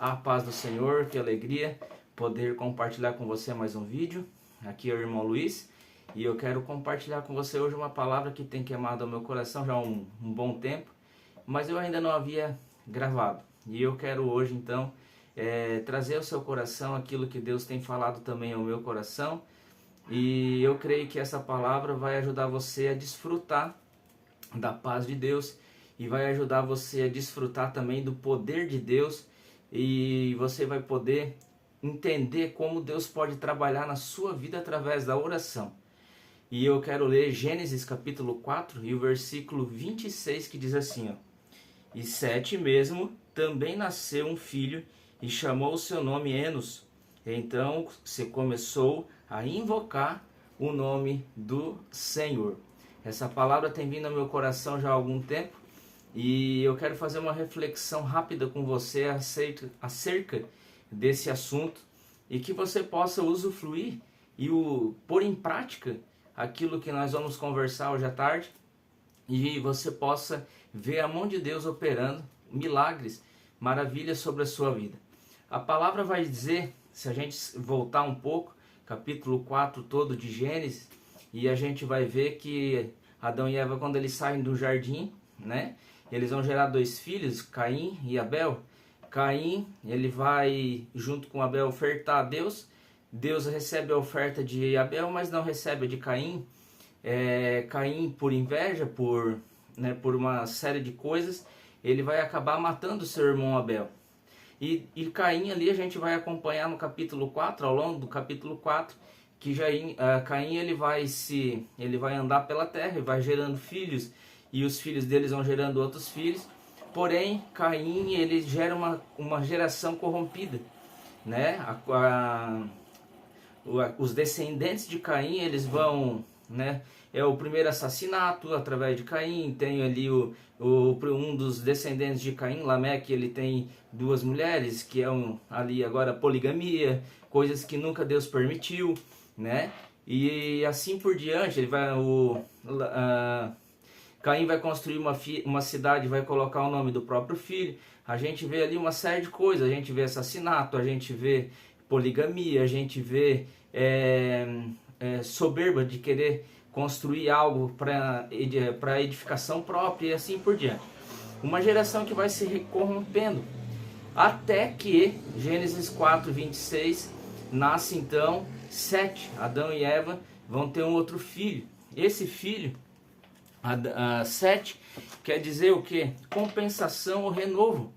A paz do Senhor, que alegria poder compartilhar com você mais um vídeo. Aqui é o irmão Luiz e eu quero compartilhar com você hoje uma palavra que tem queimado ao meu coração já há um bom tempo, mas eu ainda não havia gravado. E eu quero hoje então trazer ao seu coração aquilo que Deus tem falado também ao meu coração. E eu creio que essa palavra vai ajudar você a desfrutar da paz de Deus e vai ajudar você a desfrutar também do poder de Deus, e você vai poder entender como Deus pode trabalhar na sua vida através da oração. E eu quero ler Gênesis capítulo 4 e o versículo 26, que diz assim, ó: E Sete mesmo também nasceu um filho e chamou o seu nome Enos. Então se começou a invocar o nome do Senhor. Essa palavra tem vindo ao meu coração já há algum tempo e eu quero fazer uma reflexão rápida com você acerca desse assunto, e que você possa usufruir e pôr em prática aquilo que nós vamos conversar hoje à tarde, e você possa ver a mão de Deus operando milagres, maravilhas sobre a sua vida. A palavra vai dizer, se a gente voltar um pouco, capítulo 4 todo de Gênesis, e a gente vai ver que Adão e Eva, quando eles saem do jardim, né, eles vão gerar dois filhos, Caim e Abel. Caim, ele vai junto com Abel ofertar a Deus. Deus recebe a oferta de Abel, mas não recebe a de Caim. Caim, por inveja, por uma série de coisas, ele vai acabar matando seu irmão Abel. E Caim ali a gente vai acompanhar no capítulo 4, ao longo do capítulo 4, que Caim ele vai andar pela terra e vai gerando filhos, e os filhos deles vão gerando outros filhos. Porém, Caim ele gera uma geração corrompida, né? Os descendentes de Caim, eles vão, né? É o primeiro assassinato através de Caim. Tem ali um dos descendentes de Caim, Lameque, ele tem duas mulheres, que é ali agora poligamia, coisas que nunca Deus permitiu, né? E assim por diante, Caim vai construir uma cidade, vai colocar o nome do próprio filho. A gente vê ali uma série de coisas, a gente vê assassinato, a gente vê poligamia, a gente vê soberba de querer construir algo para edificação própria, e assim por diante. Uma geração que vai se corrompendo, até que Gênesis 4, 26, nasce então Sete. Adão e Eva vão ter um outro filho. Esse filho, Sete, quer dizer o que? Compensação ou renovo.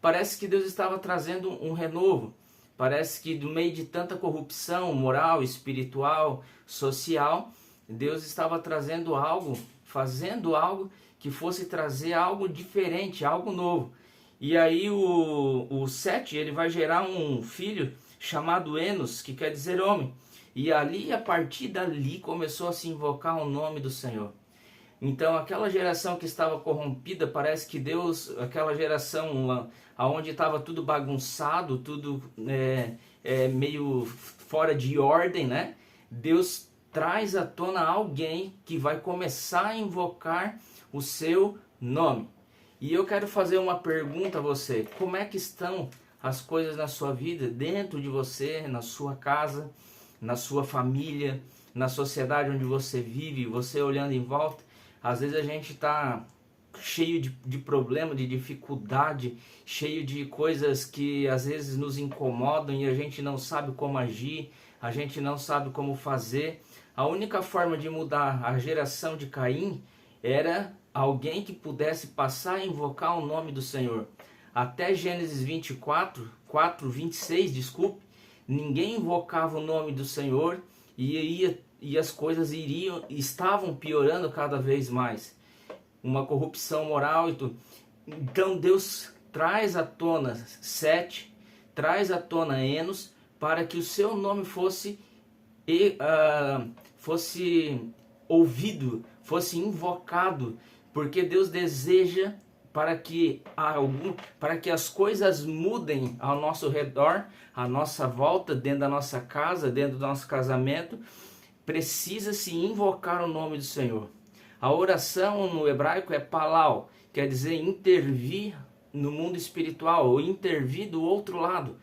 Parece que Deus estava trazendo um renovo. Parece que no meio de tanta corrupção moral, espiritual, social, Deus estava trazendo algo, fazendo algo que fosse trazer algo diferente, algo novo. E aí o Sete, ele vai gerar um filho chamado Enos, que quer dizer homem. E ali, a partir dali, começou a se invocar o nome do Senhor. Então aquela geração que estava corrompida, parece que Deus, aquela geração onde estava tudo bagunçado, tudo meio fora de ordem, né? Deus traz à tona alguém que vai começar a invocar o seu nome. E eu quero fazer uma pergunta a você: como é que estão as coisas na sua vida, dentro de você, na sua casa, na sua família, na sociedade onde você vive, você olhando em volta? Às vezes a gente está cheio de problema, de dificuldade, cheio de coisas que às vezes nos incomodam e a gente não sabe como agir, a gente não sabe como fazer. A única forma de mudar a geração de Caim era alguém que pudesse passar a invocar o nome do Senhor. Até Gênesis 26, ninguém invocava o nome do Senhor, e as coisas estavam piorando cada vez mais. Uma corrupção moral e tudo. Então Deus traz à tona Sete, traz à tona Enos, para que o seu nome fosse ouvido, fosse invocado, porque Deus deseja para que as coisas mudem ao nosso redor, à nossa volta, dentro da nossa casa, dentro do nosso casamento. Precisa-se invocar o nome do Senhor. A oração no hebraico é palau, quer dizer intervir no mundo espiritual, ou intervir do outro lado.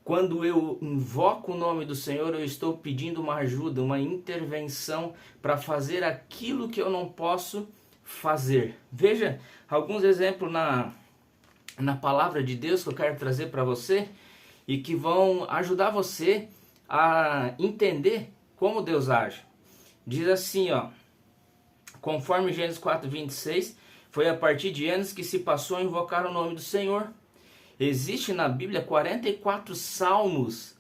Quando eu invoco o nome do Senhor, eu estou pedindo uma ajuda, uma intervenção para fazer aquilo que eu não posso fazer. Veja alguns exemplos na palavra de Deus que eu quero trazer para você e que vão ajudar você a entender como Deus age. Diz assim, ó, conforme Gênesis 4:26, foi a partir de Gênesis que se passou a invocar o nome do Senhor. Existe na Bíblia 44 salmos,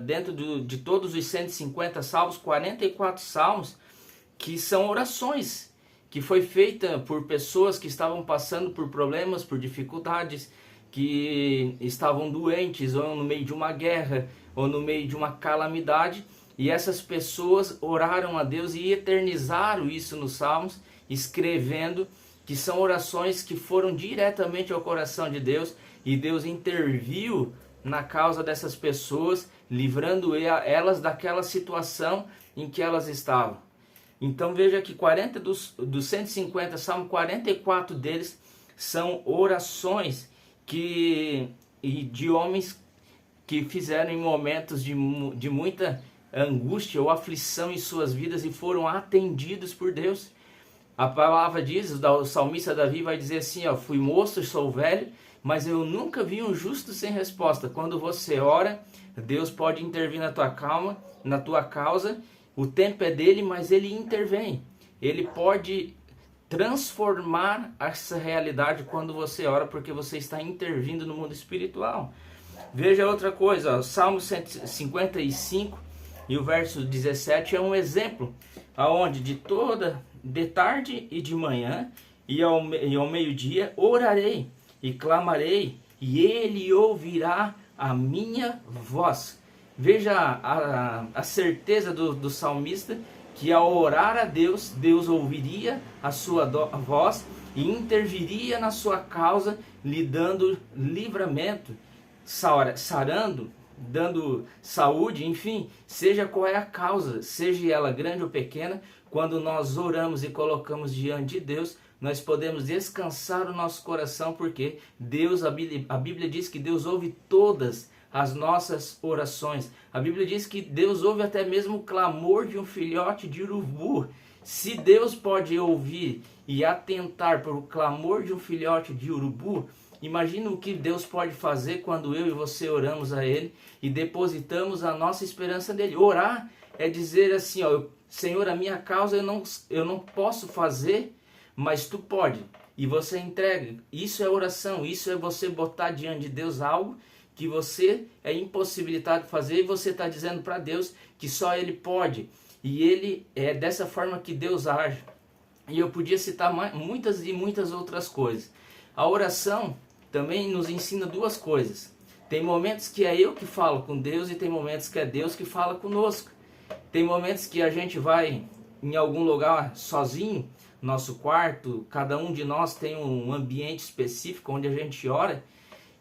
dentro de todos os 150 salmos, 44 salmos que são orações, que foi feita por pessoas que estavam passando por problemas, por dificuldades, que estavam doentes, ou no meio de uma guerra, ou no meio de uma calamidade, e essas pessoas oraram a Deus e eternizaram isso nos salmos, escrevendo que são orações que foram diretamente ao coração de Deus, e Deus interviu na causa dessas pessoas, livrando elas daquela situação em que elas estavam. Então veja que 40 dos 150 salmos, 44 deles são orações de homens que fizeram em momentos de muita angústia ou aflição em suas vidas e foram atendidos por Deus. A palavra diz, o salmista Davi vai dizer assim, ó, fui moço, sou velho, mas eu nunca vi um justo sem resposta. Quando você ora, Deus pode intervir na tua causa, o tempo é dele, mas ele intervém. Ele pode transformar essa realidade quando você ora, porque você está intervindo no mundo espiritual. Veja outra coisa, ó, Salmo 155 e o verso 17 é um exemplo, aonde de tarde e de manhã e ao meio-dia orarei e clamarei e ele ouvirá a minha voz. Veja a certeza do salmista que ao orar a Deus, Deus ouviria a sua voz e interviria na sua causa, lhe dando livramento, sarando, dando saúde, enfim, seja qual é a causa, seja ela grande ou pequena, quando nós oramos e colocamos diante de Deus, nós podemos descansar o nosso coração, porque Deus, a Bíblia diz que Deus ouve todas as nossas orações. A Bíblia diz que Deus ouve até mesmo o clamor de um filhote de urubu. Se Deus pode ouvir e atentar para o clamor de um filhote de urubu, imagina o que Deus pode fazer quando eu e você oramos a Ele e depositamos a nossa esperança nele. Orar é dizer assim, ó, Senhor, a minha causa eu não posso fazer, mas Tu pode. E você entrega. Isso é oração, isso é você botar diante de Deus algo que você é impossibilitado de fazer e você está dizendo para Deus que só Ele pode. E Ele é dessa forma que Deus age. E eu podia citar muitas e muitas outras coisas. A oração também nos ensina duas coisas. Tem momentos que é eu que falo com Deus e tem momentos que é Deus que fala conosco. Tem momentos que a gente vai em algum lugar sozinho, nosso quarto, cada um de nós tem um ambiente específico onde a gente ora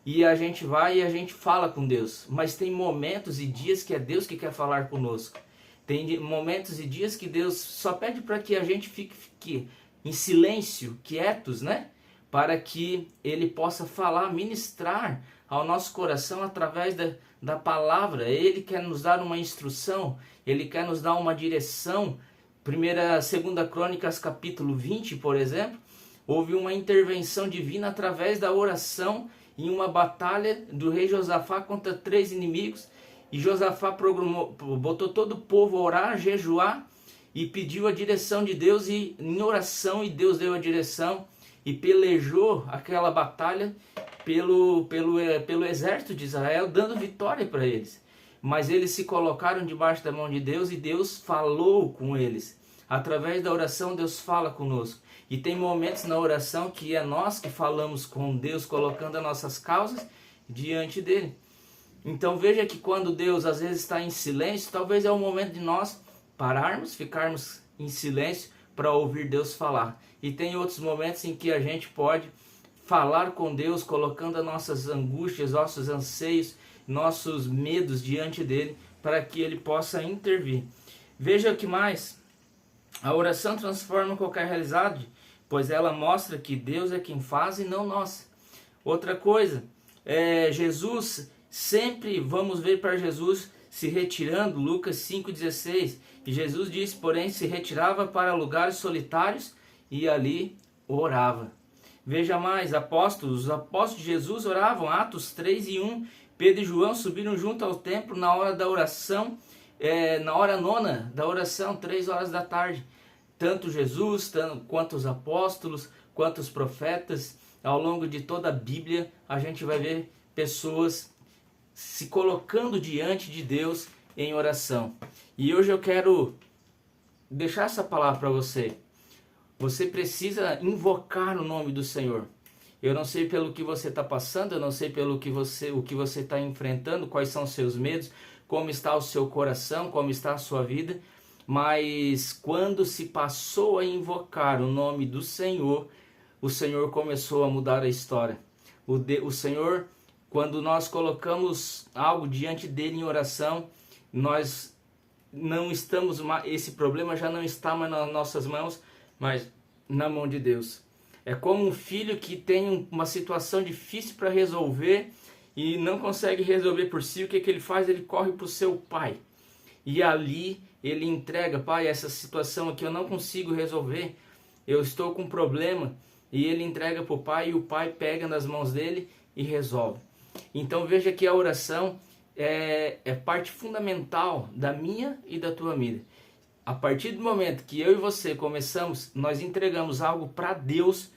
e a gente vai e a gente fala com Deus. Mas tem momentos e dias que é Deus que quer falar conosco. Tem momentos e dias que Deus só pede para que a gente fique em silêncio, quietos, né? Para que Ele possa falar, ministrar ao nosso coração através da palavra. Ele quer nos dar uma instrução, Ele quer nos dar uma direção. 2 Crônicas capítulo 20, por exemplo, houve uma intervenção divina através da oração em uma batalha do rei Josafá contra 3 inimigos. E Josafá botou todo o povo a orar, a jejuar e pediu a direção de Deus e em oração, e Deus deu a direção e pelejou aquela batalha pelo exército de Israel, dando vitória para eles. Mas eles se colocaram debaixo da mão de Deus e Deus falou com eles. Através da oração Deus fala conosco. E tem momentos na oração que é nós que falamos com Deus, colocando as nossas causas diante dele. Então veja que quando Deus às vezes está em silêncio, talvez é o momento de nós pararmos, ficarmos em silêncio para ouvir Deus falar. E tem outros momentos em que a gente pode falar com Deus, colocando as nossas angústias, nossos anseios, nossos medos diante dele, para que ele possa intervir. Veja o que mais. A oração transforma qualquer realidade, pois ela mostra que Deus é quem faz e não nós. Outra coisa, Jesus, sempre vamos ver para Jesus se retirando, Lucas 5,16, e Jesus disse, porém, se retirava para lugares solitários e ali orava. Veja mais, os apóstolos de Jesus oravam, Atos 3:1, Pedro e João subiram junto ao templo na hora da oração, na hora nona da oração, 3 horas da tarde. Tanto Jesus, quanto os apóstolos, quanto os profetas, ao longo de toda a Bíblia, a gente vai ver pessoas se colocando diante de Deus em oração. E hoje eu quero deixar essa palavra para você. Você precisa invocar o nome do Senhor. Eu não sei pelo que você está passando, eu não sei o que você está enfrentando, quais são os seus medos, como está o seu coração, como está a sua vida, mas quando se passou a invocar o nome do Senhor, o Senhor começou a mudar a história. O Senhor, quando nós colocamos algo diante dele em oração, nós não estamos, esse problema já não está mais nas nossas mãos, mas na mão de Deus. É como um filho que tem uma situação difícil para resolver e não consegue resolver por si. O que ele faz? Ele corre para o seu pai. E ali ele entrega, pai, essa situação aqui eu não consigo resolver, eu estou com um problema. E ele entrega para o pai e o pai pega nas mãos dele e resolve. Então veja que a oração é parte fundamental da minha e da tua vida. A partir do momento que eu e você começamos, nós entregamos algo para Deus,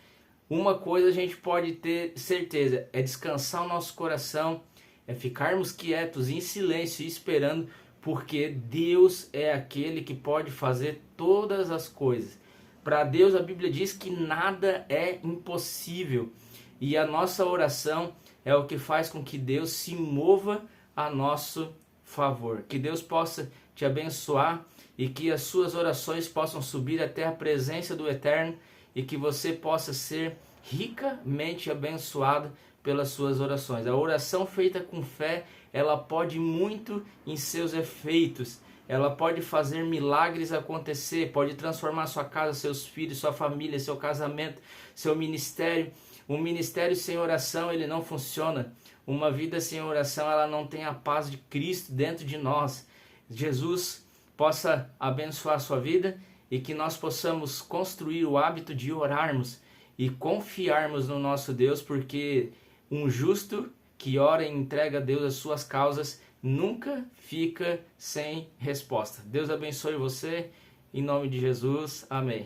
uma coisa a gente pode ter certeza, é descansar o nosso coração, é ficarmos quietos, em silêncio, esperando, porque Deus é aquele que pode fazer todas as coisas. Para Deus, a Bíblia diz que nada é impossível. E a nossa oração é o que faz com que Deus se mova a nosso favor. Que Deus possa te abençoar e que as suas orações possam subir até a presença do Eterno e que você possa ser ricamente abençoado pelas suas orações. A oração feita com fé, ela pode muito em seus efeitos. Ela pode fazer milagres acontecer, pode transformar sua casa, seus filhos, sua família, seu casamento, seu ministério. Um ministério sem oração, ele não funciona. Uma vida sem oração, ela não tem a paz de Cristo dentro de nós. Jesus possa abençoar a sua vida e que nós possamos construir o hábito de orarmos e confiarmos no nosso Deus, porque um justo que ora e entrega a Deus as suas causas nunca fica sem resposta. Deus abençoe você, em nome de Jesus, amém.